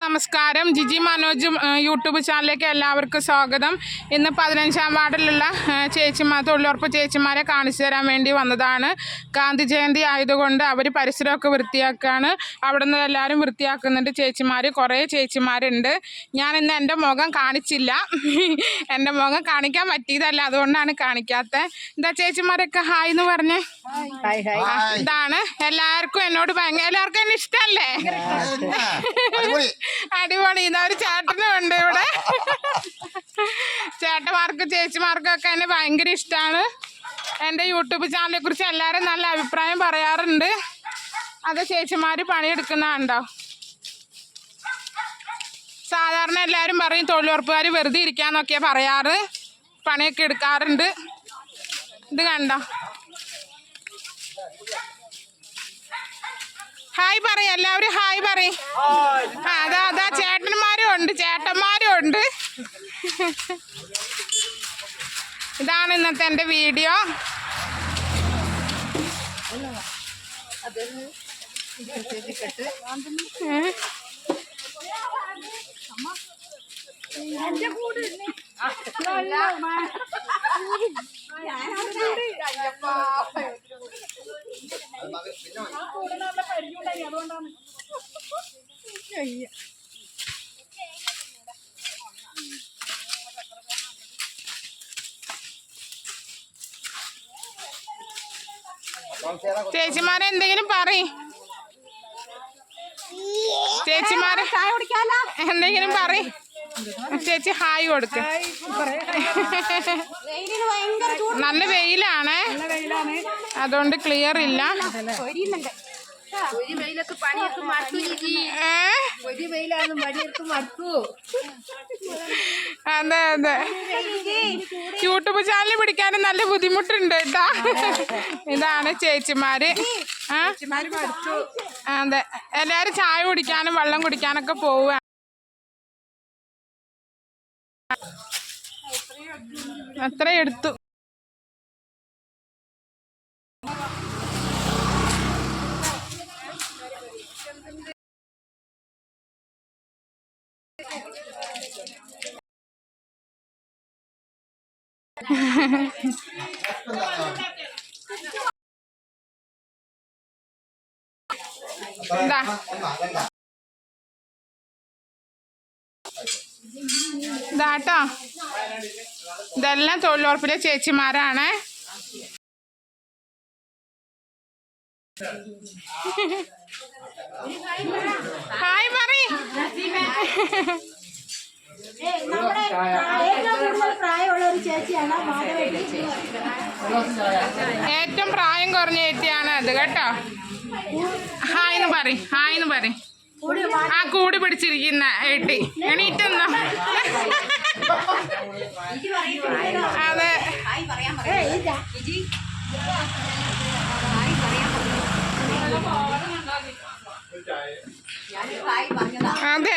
നമസ്കാരം. ജിജി മനോജ് യൂട്യൂബ് ചാനലിലേക്ക് എല്ലാവർക്കും സ്വാഗതം. ഇന്ന് 15ാം വാർഡിലുള്ള തൊഴിലുറപ്പ് ചേച്ചിമാരെ കാണിച്ചു തരാൻ വേണ്ടി വന്നതാണ്. ഗാന്ധി ജയന്തി ആയതുകൊണ്ട് അവർ പരിസരമൊക്കെ വൃത്തിയാക്കുകയാണ്. അവിടെ നിന്ന് എല്ലാവരും വൃത്തിയാക്കുന്നുണ്ട്. കുറേ ചേച്ചിമാരുണ്ട്. ഞാൻ ഇന്ന് എൻ്റെ മുഖം കാണിച്ചില്ല. എൻ്റെ മുഖം കാണിക്കാൻ പറ്റിയതല്ല, അതുകൊണ്ടാണ് കാണിക്കാത്തത്. എന്താ ചേച്ചിമാരൊക്കെ ഹായ് എന്ന് പറഞ്ഞേ. ഇതാണ് എല്ലാവർക്കും എല്ലാവർക്കും എന്നെ ഇഷ്ടമല്ലേ? അടിപൊളി. ഒരു ചേട്ടനും ഉണ്ട് ഇവിടെ. ചേട്ടന്മാർക്കും ചേച്ചിമാർക്കൊക്കെ എന്നെ ഭയങ്കര ഇഷ്ടമാണ്. എൻ്റെ യൂട്യൂബ് ചാനലിനെ കുറിച്ച് എല്ലാവരും നല്ല അഭിപ്രായം പറയാറുണ്ട്. അത് ചേച്ചിമാർ പണിയെടുക്കുന്നതാണ്ടോ. സാധാരണ എല്ലാവരും പറയും തൊഴിലുറപ്പുകാർ വെറുതെ ഇരിക്കാന്നൊക്കെയാ പറയാറ്. പണിയൊക്കെ എടുക്കാറുണ്ട്. ഇത് കണ്ടോ. ഹായ് പറയും എല്ലാവരും, ഹായ് പറയും. അതാ ചേട്ടന്മാരും ഉണ്ട്. ഇതാണ് ഇന്നത്തെ എൻ്റെ വീഡിയോ. ചേച്ചിമാരെ എന്തെങ്കിലും പറയും. ചേച്ചിമാരെ എന്തെങ്കിലും പറയും. ചേച്ചി ഹായ് കൊടുക്ക്. നല്ല വെയിലാണ്, അതുകൊണ്ട് ക്ലിയർ ഇല്ല. അതെ യൂട്യൂബ് ചാനൽ പിടിക്കാനും നല്ല ബുദ്ധിമുട്ടുണ്ട് കേട്ടാ. ഇതാണ് ചേച്ചിമാര്. അതെ, എല്ലാരും ചായ കുടിക്കാനും വെള്ളം കുടിക്കാനൊക്കെ പോവുക. അത്ര എടുത്തു. ഇതാട്ടോ, ഇതെല്ലാം തൊഴിലുറപ്പിലെ ചേച്ചിമാരാണ്. ഹായ് പറയ്. ഏറ്റവും പ്രായം കുറഞ്ഞ ചേച്ചിയാണ് അത് കേട്ടോ. ഹായ്ന്ന് പറയും. ആ കൂടി പിടിച്ചിരിക്കുന്ന ഏട്ടി എണീറ്റെന്നോ. അതെ അതെ.